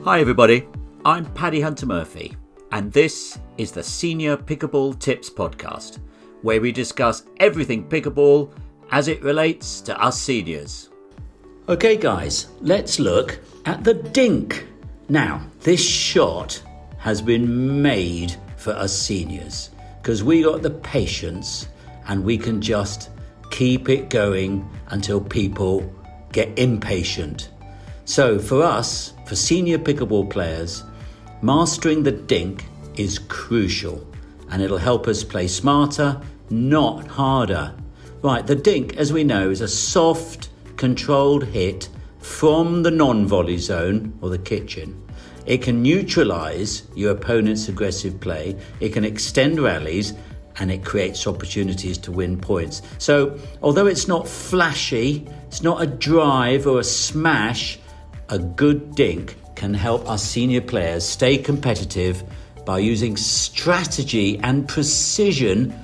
Hi everybody, I'm Paddy Hunter-Murphy, and this is the Senior Pickleball Tips Podcast, where we discuss everything pickleball as it relates to us seniors. Okay guys, let's look at the dink. Now, this shot has been made for us seniors because we got the patience and we can just keep it going until people get impatient. So for us, for senior pickleball players, mastering the dink is crucial and it'll help us play smarter, not harder. Right, the dink, as we know, is a soft, controlled hit from the non-volley zone or the kitchen. It can neutralise your opponent's aggressive play, it can extend rallies, and it creates opportunities to win points. So, although it's not flashy, it's not a drive or a smash, a good dink can help our senior players stay competitive by using strategy and precision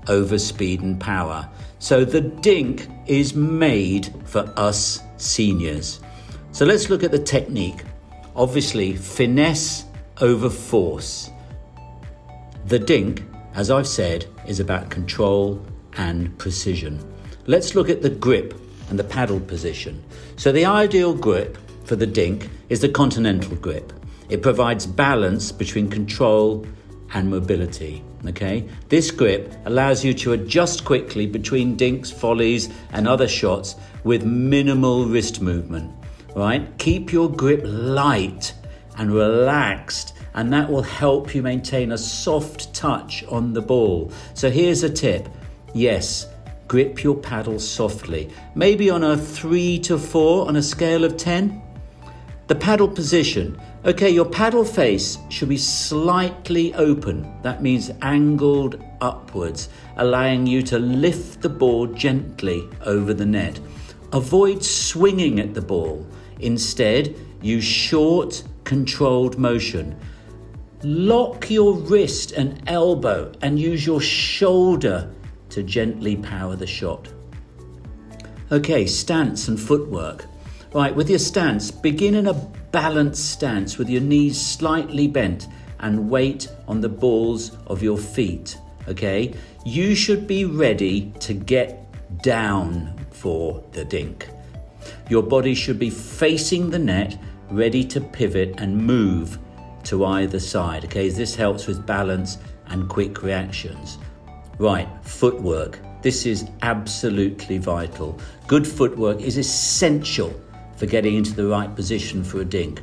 over speed and power. So the dink is made for us seniors. So let's look at the technique. Obviously, finesse over force. The dink, as I've said, is about control and precision. Let's look at the grip and the paddle position. So the ideal grip for the dink is the continental grip. It provides balance between control and mobility. Okay, this grip allows you to adjust quickly between dinks, volleys, and other shots with minimal wrist movement. Right, keep your grip light and relaxed, and that will help you maintain a soft touch on the ball. So here's a tip. Yes, grip your paddle softly, maybe on a 3 to 4 on a scale of 10. The paddle position. Okay, your paddle face should be slightly open. That means angled upwards, allowing you to lift the ball gently over the net. Avoid swinging at the ball. Instead, use short, controlled motion. Lock your wrist and elbow and use your shoulder to gently power the shot. Okay, stance and footwork. Right, with your stance, begin in a balanced stance with your knees slightly bent and weight on the balls of your feet, okay? You should be ready to get down for the dink. Your body should be facing the net, ready to pivot and move to either side, okay? This helps with balance and quick reactions. Right, footwork. This is absolutely vital. Good footwork is essential for getting into the right position for a dink.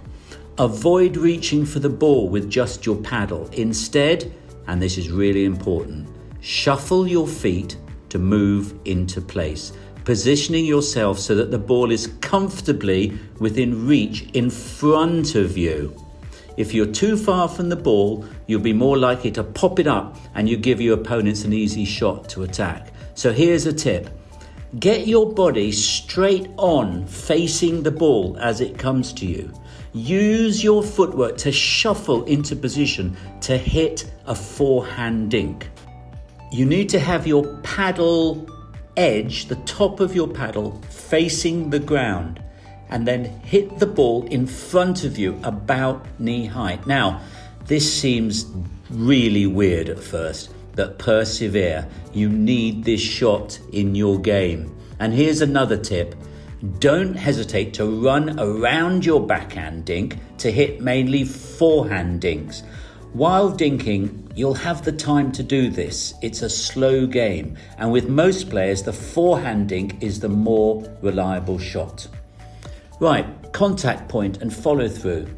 Avoid reaching for the ball with just your paddle. Instead, and this is really important, shuffle your feet to move into place, positioning yourself so that the ball is comfortably within reach in front of you. If you're too far from the ball, you'll be more likely to pop it up and you give your opponents an easy shot to attack. So here's a tip. Get your body straight on facing the ball as it comes to you. Use your footwork to shuffle into position to hit a forehand dink. You need to have your paddle edge, the top of your paddle, facing the ground, and then hit the ball in front of you about knee height. Now, this seems really weird at first, but persevere. You need this shot in your game. And here's another tip. Don't hesitate to run around your backhand dink to hit mainly forehand dinks. While dinking, you'll have the time to do this. It's a slow game. And with most players, the forehand dink is the more reliable shot. Right, contact point and follow through.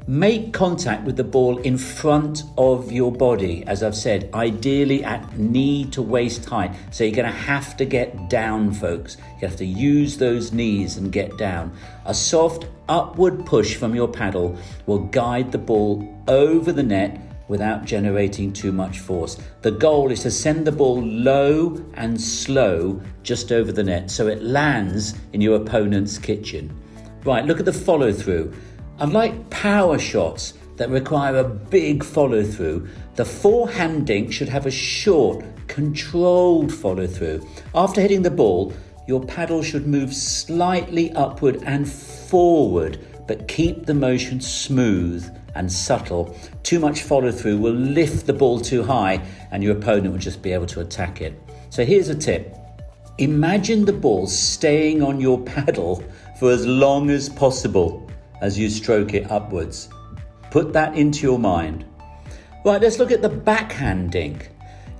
Make contact with the ball in front of your body, as I've said, ideally at knee to waist height. So you're going to have to get down, folks. You have to use those knees and get down. A soft upward push from your paddle will guide the ball over the net without generating too much force. The goal is to send the ball low and slow just over the net so it lands in your opponent's kitchen. Right, look at the follow through. Unlike power shots that require a big follow through, the forehand dink should have a short, controlled follow through. After hitting the ball, your paddle should move slightly upward and forward, but keep the motion smooth and subtle. Too much follow through will lift the ball too high and your opponent will just be able to attack it. So here's a tip. Imagine the ball staying on your paddle for as long as possible as you stroke it upwards. Put that into your mind. Right, let's look at the backhand dink.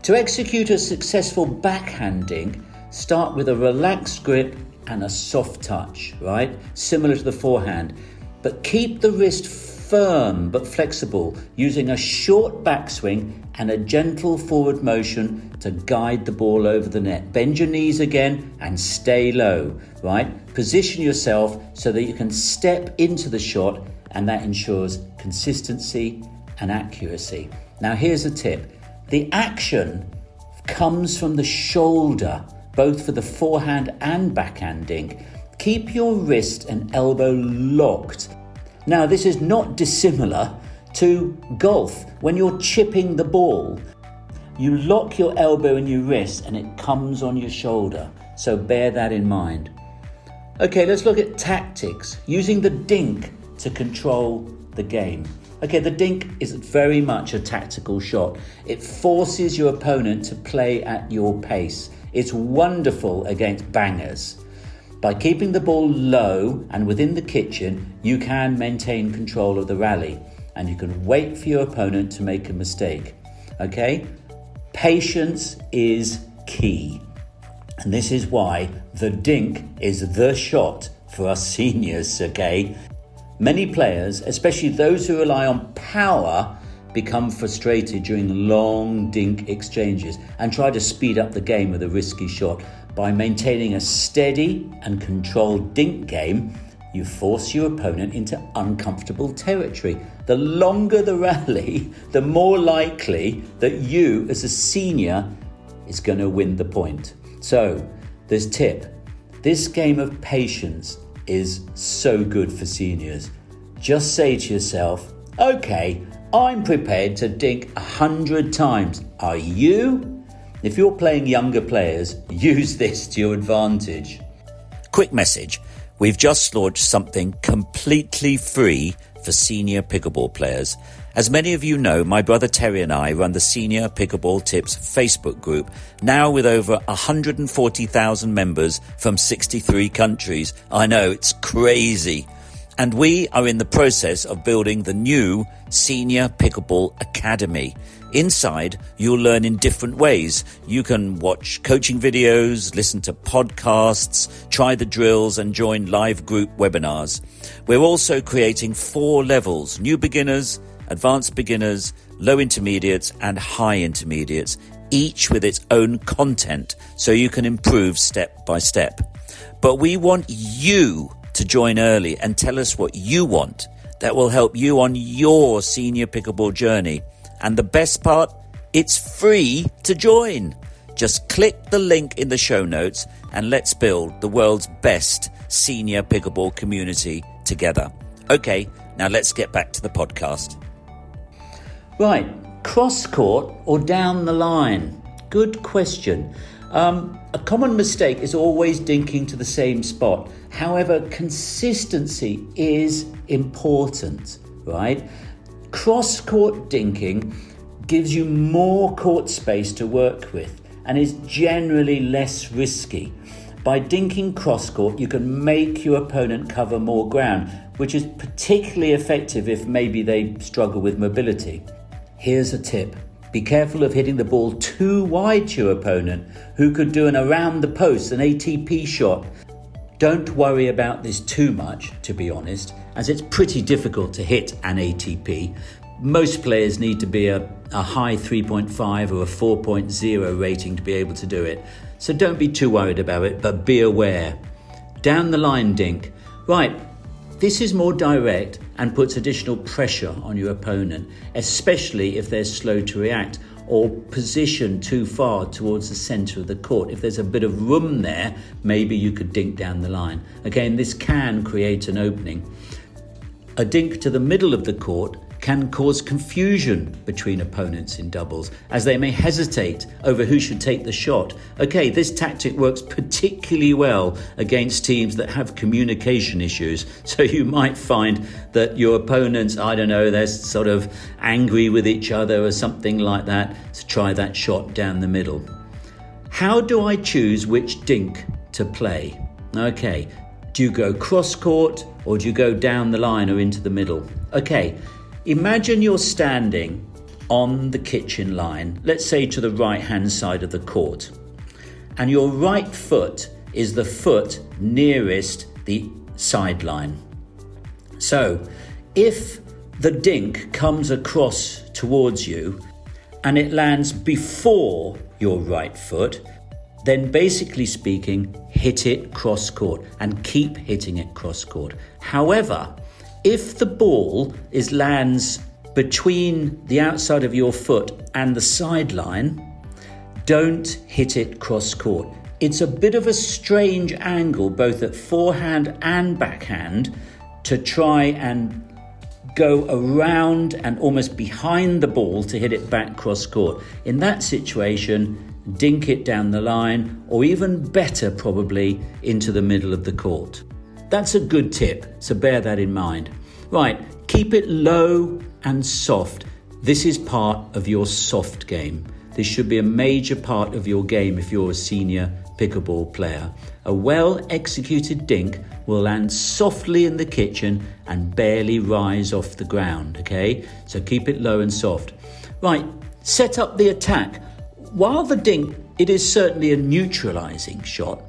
To execute a successful backhand dink, start with a relaxed grip and a soft touch, right? Similar to the forehand. But keep the wrist firm but flexible, using a short backswing and a gentle forward motion to guide the ball over the net. Bend your knees again and stay low, right? Position yourself so that you can step into the shot, and that ensures consistency and accuracy. Now here's a tip. The action comes from the shoulder, both for the forehand and backhand dink. Keep your wrist and elbow locked. Now this is not dissimilar to golf. When you're chipping the ball, you lock your elbow and your wrist and it comes on your shoulder. So bear that in mind. Okay, let's look at tactics. Using the dink to control the game. Okay, the dink is very much a tactical shot. It forces your opponent to play at your pace. It's wonderful against bangers. By keeping the ball low and within the kitchen, you can maintain control of the rally and you can wait for your opponent to make a mistake. Okay? Patience is key. And this is why the dink is the shot for us seniors, okay? Many players, especially those who rely on power, become frustrated during long dink exchanges and try to speed up the game with a risky shot. By maintaining a steady and controlled dink game, you force your opponent into uncomfortable territory. The longer the rally, the more likely that you as a senior is going to win the point. So, this tip. This game of patience is so good for seniors. Just say to yourself, okay, I'm prepared to dink 100 times. Are you? If you're playing younger players, use this to your advantage. Quick message. We've just launched something completely free for senior pickleball players. As many of you know, my brother Terry and I run the Senior Pickleball Tips Facebook group, now with over 140,000 members from 63 countries. I know, it's crazy. And we are in the process of building the new Senior Pickleball Academy. Inside, you'll learn in different ways. You can watch coaching videos, listen to podcasts, try the drills and join live group webinars. We're also creating 4 levels: new beginners, advanced beginners, low intermediates and high intermediates, each with its own content so you can improve step by step. But we want you to join early and tell us what you want. That will help you on your senior pickleball journey. And the best part, it's free to join. Just click the link in the show notes and let's build the world's best senior pickleball community together. Okay, now let's get back to the podcast. Right, cross court or down the line? Good question. A common mistake is always dinking to the same spot. However, consistency is important, right? Cross-court dinking gives you more court space to work with and is generally less risky. By dinking cross-court, you can make your opponent cover more ground, which is particularly effective if maybe they struggle with mobility. Here's a tip. Be careful of hitting the ball too wide to your opponent, who could do an around the post, an ATP shot. Don't worry about this too much, to be honest, as it's pretty difficult to hit an ATP. Most players need to be a high 3.5 or a 4.0 rating to be able to do it. So don't be too worried about it, but be aware. Down the line dink. Right, this is more direct and puts additional pressure on your opponent, especially if they're slow to react or positioned too far towards the centre of the court. If there's a bit of room there, maybe you could dink down the line. Again, this can create an opening. A dink to the middle of the court can cause confusion between opponents in doubles, as they may hesitate over who should take the shot. Okay, this tactic works particularly well against teams that have communication issues. So you might find that your opponents, they're sort of angry with each other or something like that, to try that shot down the middle. How do I choose which dink to play? Okay, do you go cross court or do you go down the line or into the middle? Okay, imagine you're standing on the kitchen line, let's say to the right-hand side of the court, and your right foot is the foot nearest the sideline. So if the dink comes across towards you and it lands before your right foot, then basically speaking, hit it cross court and keep hitting it cross court. However, if the ball lands between the outside of your foot and the sideline, don't hit it cross court. It's a bit of a strange angle, both at forehand and backhand, to try and go around and almost behind the ball to hit it back cross court. In that situation, dink it down the line, or even better, probably into the middle of the court. That's a good tip, so bear that in mind. Right, keep it low and soft. This is part of your soft game. This should be a major part of your game if you're a senior pickleball player. A well-executed dink will land softly in the kitchen and barely rise off the ground, okay? So keep it low and soft. Right, set up the attack. While the dink, it is certainly a neutralising shot,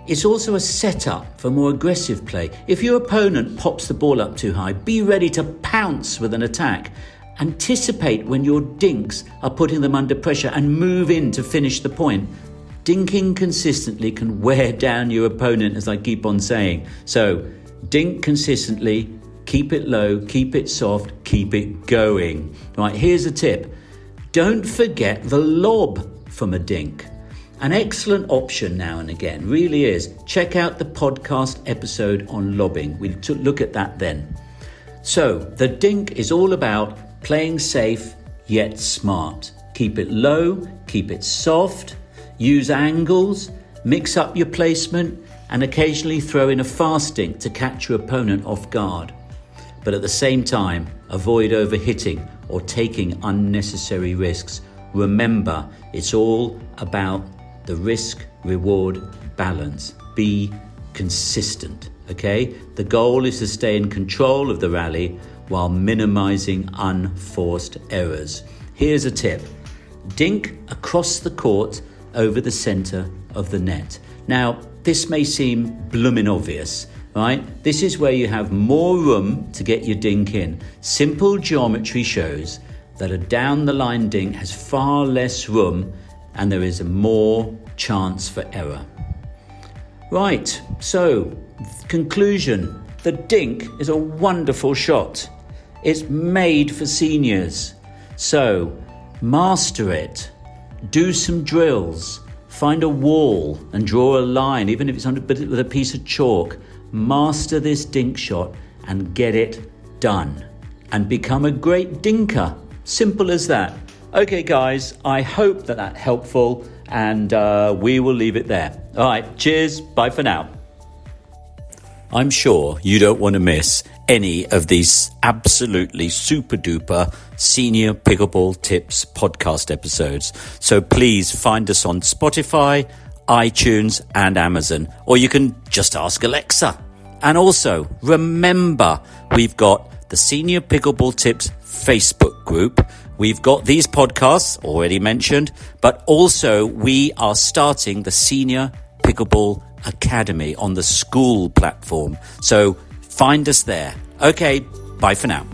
it's also a setup for more aggressive play. If your opponent pops the ball up too high, be ready to pounce with an attack. Anticipate when your dinks are putting them under pressure and move in to finish the point. Dinking consistently can wear down your opponent, as I keep on saying. So, dink consistently, keep it low, keep it soft, keep it going. Right, here's a tip. Don't forget the lob from a dink. An excellent option now and again, really is. Check out the podcast episode on lobbing. We'll look at that then. So, the dink is all about playing safe yet smart. Keep it low, keep it soft, use angles, mix up your placement, and occasionally throw in a fast dink to catch your opponent off guard. But at the same time, avoid overhitting or taking unnecessary risks. Remember, it's all about the risk-reward balance. Be consistent, okay? The goal is to stay in control of the rally while minimizing unforced errors. Here's a tip. Dink across the court over the center of the net. Now, this may seem bloomin' obvious, right? This is where you have more room to get your dink in. Simple geometry shows that a down-the-line dink has far less room and there is a more chance for error. Right, so conclusion. The dink is a wonderful shot. It's made for seniors. So master it. Do some drills. Find a wall and draw a line, even if it's with a piece of chalk. Master this dink shot and get it done. And become a great dinker. Simple as that. Okay, guys, I hope that's helpful, and we will leave it there. All right, cheers. Bye for now. I'm sure you don't want to miss any of these absolutely super duper senior pickleball tips podcast episodes. So please find us on Spotify, iTunes and Amazon, or you can just ask Alexa. And also remember, we've got the Senior Pickleball Tips Facebook group. We've got these podcasts already mentioned, but also we are starting the Senior Pickleball Academy on the school platform. So find us there. Okay, bye for now.